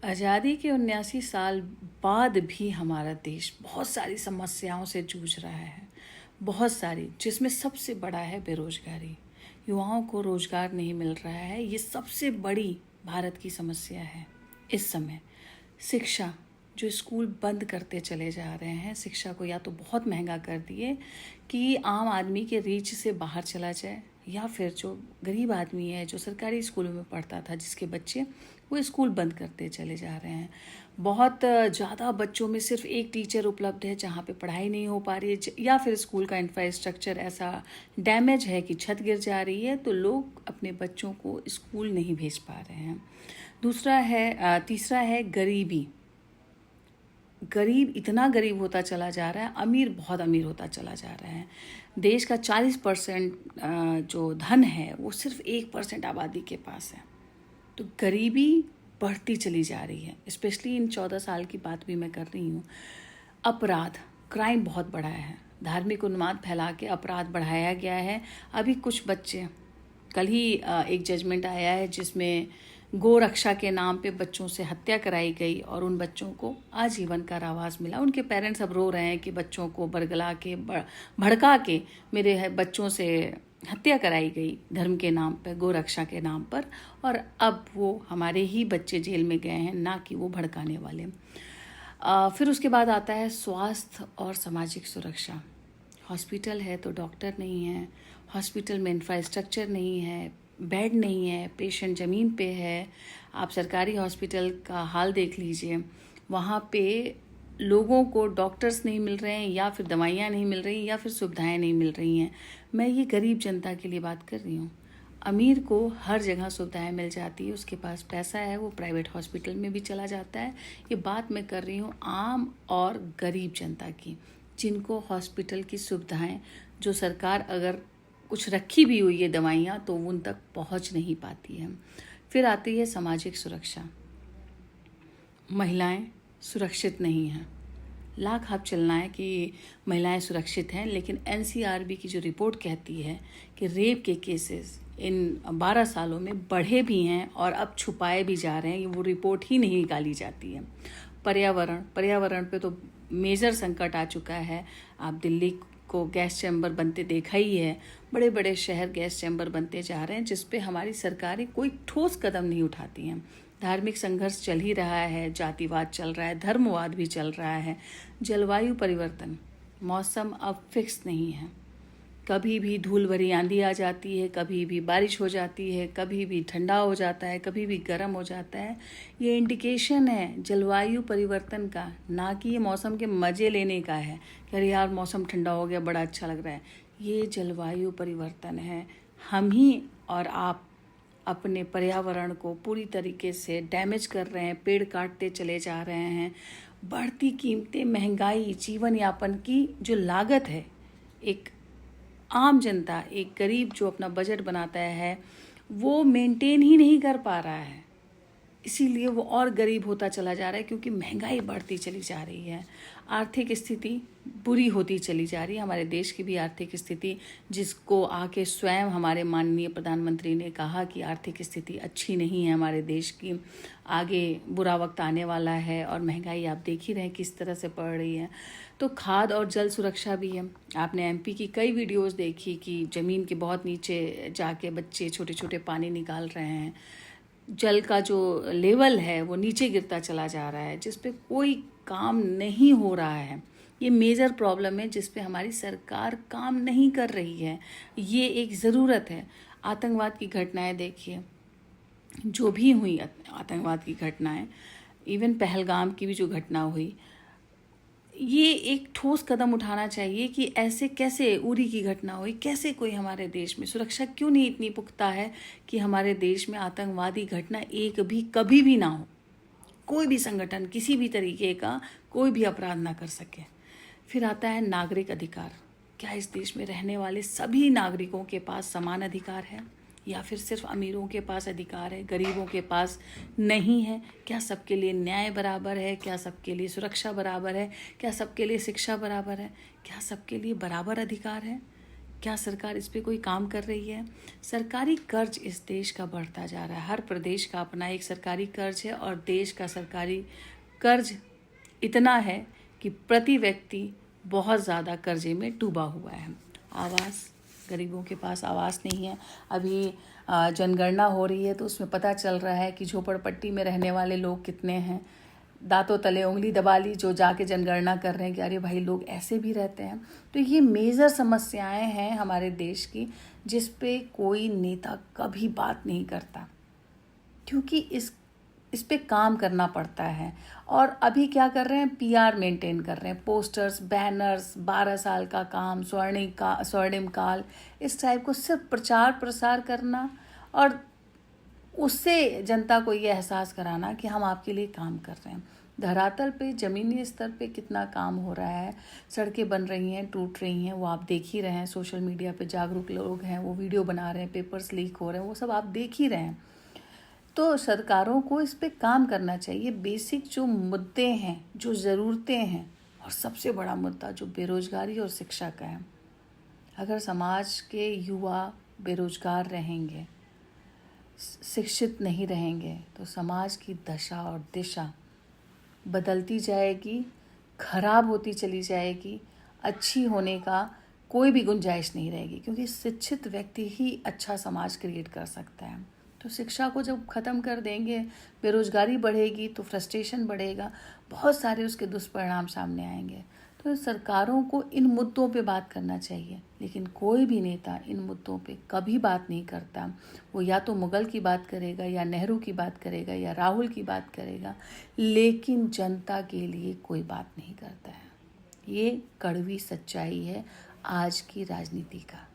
आज़ादी के 79 साल बाद भी हमारा देश बहुत सारी समस्याओं से जूझ रहा है। बहुत सारी, जिसमें सबसे बड़ा है बेरोजगारी। युवाओं को रोजगार नहीं मिल रहा है, ये सबसे बड़ी भारत की समस्या है इस समय। शिक्षा, जो स्कूल बंद करते चले जा रहे हैं, शिक्षा को या तो बहुत महंगा कर दिए कि आम आदमी के रीच से बाहर चला जाए, या फिर जो गरीब आदमी है जो सरकारी स्कूलों में पढ़ता था, जिसके बच्चे, वो स्कूल बंद करते चले जा रहे हैं। बहुत ज़्यादा बच्चों में सिर्फ एक टीचर उपलब्ध है जहाँ पे पढ़ाई नहीं हो पा रही है, या फिर स्कूल का इंफ्रास्ट्रक्चर ऐसा डैमेज है कि छत गिर जा रही है, तो लोग अपने बच्चों को स्कूल नहीं भेज पा रहे हैं। तीसरा है गरीबी। गरीब इतना गरीब होता चला जा रहा है, अमीर बहुत अमीर होता चला जा रहा है। देश का 40% जो धन है वो सिर्फ 1% आबादी के पास है। तो गरीबी बढ़ती चली जा रही है। स्पेशली इन 14 साल की बात भी मैं कर रही हूँ। अपराध, क्राइम बहुत बढ़ा है। धार्मिक उन्माद फैला के अपराध बढ़ाया गया है। अभी कुछ बच्चे, कल ही एक जजमेंट आया है जिसमें गो रक्षा के नाम पे बच्चों से हत्या कराई गई और उन बच्चों को आजीवन कारावास मिला। उनके पेरेंट्स अब रो रहे हैं कि बच्चों को बरगला के भड़का के मेरे बच्चों से हत्या कराई गई धर्म के नाम पर, गो रक्षा के नाम पर, और अब वो हमारे ही बच्चे जेल में गए हैं, ना कि वो भड़काने वाले। फिर उसके बाद आता है स्वास्थ्य और सामाजिक सुरक्षा। हॉस्पिटल है तो डॉक्टर नहीं है, हॉस्पिटल में इंफ्रास्ट्रक्चर नहीं है, बेड नहीं है, पेशेंट ज़मीन पे है। आप सरकारी हॉस्पिटल का हाल देख लीजिए, वहाँ पे लोगों को डॉक्टर्स नहीं मिल रहे हैं, या फिर दवाइयाँ नहीं मिल रही, या फिर सुविधाएं नहीं मिल रही हैं। मैं ये गरीब जनता के लिए बात कर रही हूँ। अमीर को हर जगह सुविधाएं मिल जाती है, उसके पास पैसा है, वो प्राइवेट हॉस्पिटल में भी चला जाता है। ये बात मैं कर रही हूँ आम और गरीब जनता की, जिनको हॉस्पिटल की सुविधाएं, जो सरकार अगर कुछ रखी भी हुई है दवाइयाँ, तो उन तक पहुँच नहीं पाती है। फिर आती है सामाजिक सुरक्षा। महिलाएं सुरक्षित नहीं हैं। लाख आप चलना है कि महिलाएं सुरक्षित हैं, लेकिन एनसीआरबी की जो रिपोर्ट कहती है कि रेप के केसेस इन 12 सालों में बढ़े भी हैं और अब छुपाए भी जा रहे हैं, वो रिपोर्ट ही नहीं निकाली जाती है। पर्यावरण पे तो मेजर संकट आ चुका है। आप दिल्ली को गैस चैम्बर बनते देखा ही है। बड़े बड़े शहर गैस चैम्बर बनते जा रहे हैं, जिस पे हमारी सरकारें कोई ठोस कदम नहीं उठाती हैं। धार्मिक संघर्ष चल ही रहा है, जातिवाद चल रहा है, धर्मवाद भी चल रहा है। जलवायु परिवर्तन, मौसम अब फिक्स नहीं है। कभी भी धूल भरी आंधी आ जाती है, कभी भी बारिश हो जाती है, कभी भी ठंडा हो जाता है, कभी भी गर्म हो जाता है। ये इंडिकेशन है जलवायु परिवर्तन का, ना कि ये मौसम के मज़े लेने का है कि अरे यार मौसम ठंडा हो गया, बड़ा अच्छा लग रहा है। ये जलवायु परिवर्तन है। हम ही और आप अपने पर्यावरण को पूरी तरीके से डैमेज कर रहे हैं, पेड़ काटते चले जा रहे हैं। बढ़ती कीमतें, महंगाई, जीवन यापन की जो लागत है, एक आम जनता, एक गरीब जो अपना बजट बनाता है, वो मेंटेन ही नहीं कर पा रहा है। इसीलिए वो और गरीब होता चला जा रहा है, क्योंकि महंगाई बढ़ती चली जा रही है। आर्थिक स्थिति बुरी होती चली जा रही है। हमारे देश की भी आर्थिक स्थिति, जिसको आके स्वयं हमारे माननीय प्रधानमंत्री ने कहा कि आर्थिक स्थिति अच्छी नहीं है हमारे देश की, आगे बुरा वक्त आने वाला है, और महंगाई आप देख ही रहे हैं किस तरह से बढ़ रही है। तो खाद्य और जल सुरक्षा भी है। आपने एमपी की कई वीडियोस देखी कि ज़मीन के बहुत नीचे जाके बच्चे छोटे छोटे पानी निकाल रहे हैं। जल का जो लेवल है वो नीचे गिरता चला जा रहा है, जिस पे कोई काम नहीं हो रहा है। ये मेजर प्रॉब्लम है जिस पे हमारी सरकार काम नहीं कर रही है। ये एक ज़रूरत है। आतंकवाद की घटनाएं देखिए, जो भी हुई आतंकवाद की घटनाएं, इवन पहलगाम की भी जो घटना हुई, ये एक ठोस कदम उठाना चाहिए कि ऐसे कैसे, उरी की घटना हुई, कैसे कोई हमारे देश में सुरक्षा क्यों नहीं इतनी पुख्ता है कि हमारे देश में आतंकवादी घटना एक भी कभी भी ना हो, कोई भी संगठन किसी भी तरीके का कोई भी अपराध ना कर सके। फिर आता है नागरिक अधिकार। क्या इस देश में रहने वाले सभी नागरिकों के पास समान अधिकार है, या फिर सिर्फ अमीरों के पास अधिकार है, गरीबों के पास नहीं है? क्या सबके लिए न्याय बराबर है? क्या सबके लिए सुरक्षा बराबर है? क्या सबके लिए शिक्षा बराबर है? क्या सबके लिए बराबर अधिकार है? क्या सरकार इस पे कोई काम कर रही है? सरकारी कर्ज इस देश का बढ़ता जा रहा है। हर प्रदेश का अपना एक सरकारी कर्ज है और देश का सरकारी कर्ज इतना है कि प्रति व्यक्ति बहुत ज़्यादा कर्जे में डूबा हुआ है। आवास, गरीबों के पास आवास नहीं है। अभी जनगणना हो रही है तो उसमें पता चल रहा है कि झोपड़पट्टी में रहने वाले लोग कितने हैं। दांतों तले उंगली दबा ली जो जाके जनगणना कर रहे हैं कि अरे भाई लोग ऐसे भी रहते हैं। तो ये मेजर समस्याएं हैं हमारे देश की जिस पे कोई नेता कभी बात नहीं करता, क्योंकि इस पे काम करना पड़ता है। और अभी क्या कर रहे हैं, पीआर मेंटेन कर रहे हैं, पोस्टर्स, बैनर्स, 12 साल का काम, स्वर्णिम काल, इस टाइप को सिर्फ प्रचार प्रसार करना और उससे जनता को ये एहसास कराना कि हम आपके लिए काम कर रहे हैं। धरातल पे, ज़मीनी स्तर पे कितना काम हो रहा है। सड़कें बन रही हैं, टूट रही हैं, वो आप देख ही रहे हैं। सोशल मीडिया पे जागरूक लोग हैं, वो वीडियो बना रहे हैं, पेपर्स लीक हो रहे हैं, वो सब आप देख ही रहे हैं। तो सरकारों को इस पे काम करना चाहिए। बेसिक जो मुद्दे हैं, जो ज़रूरतें हैं, और सबसे बड़ा मुद्दा जो बेरोजगारी और शिक्षा का है। अगर समाज के युवा बेरोजगार रहेंगे, शिक्षित नहीं रहेंगे, तो समाज की दशा और दिशा बदलती जाएगी, खराब होती चली जाएगी। अच्छी होने का कोई भी गुंजाइश नहीं रहेगी, क्योंकि शिक्षित व्यक्ति ही अच्छा समाज क्रिएट कर सकता है। तो शिक्षा को जब ख़त्म कर देंगे, बेरोजगारी बढ़ेगी तो फ्रस्ट्रेशन बढ़ेगा, बहुत सारे उसके दुष्परिणाम सामने आएंगे। तो सरकारों को इन मुद्दों पे बात करना चाहिए, लेकिन कोई भी नेता इन मुद्दों पे कभी बात नहीं करता। वो या तो मुगल की बात करेगा, या नेहरू की बात करेगा, या राहुल की बात करेगा, लेकिन जनता के लिए कोई बात नहीं करता है। ये कड़वी सच्चाई है आज की राजनीति का।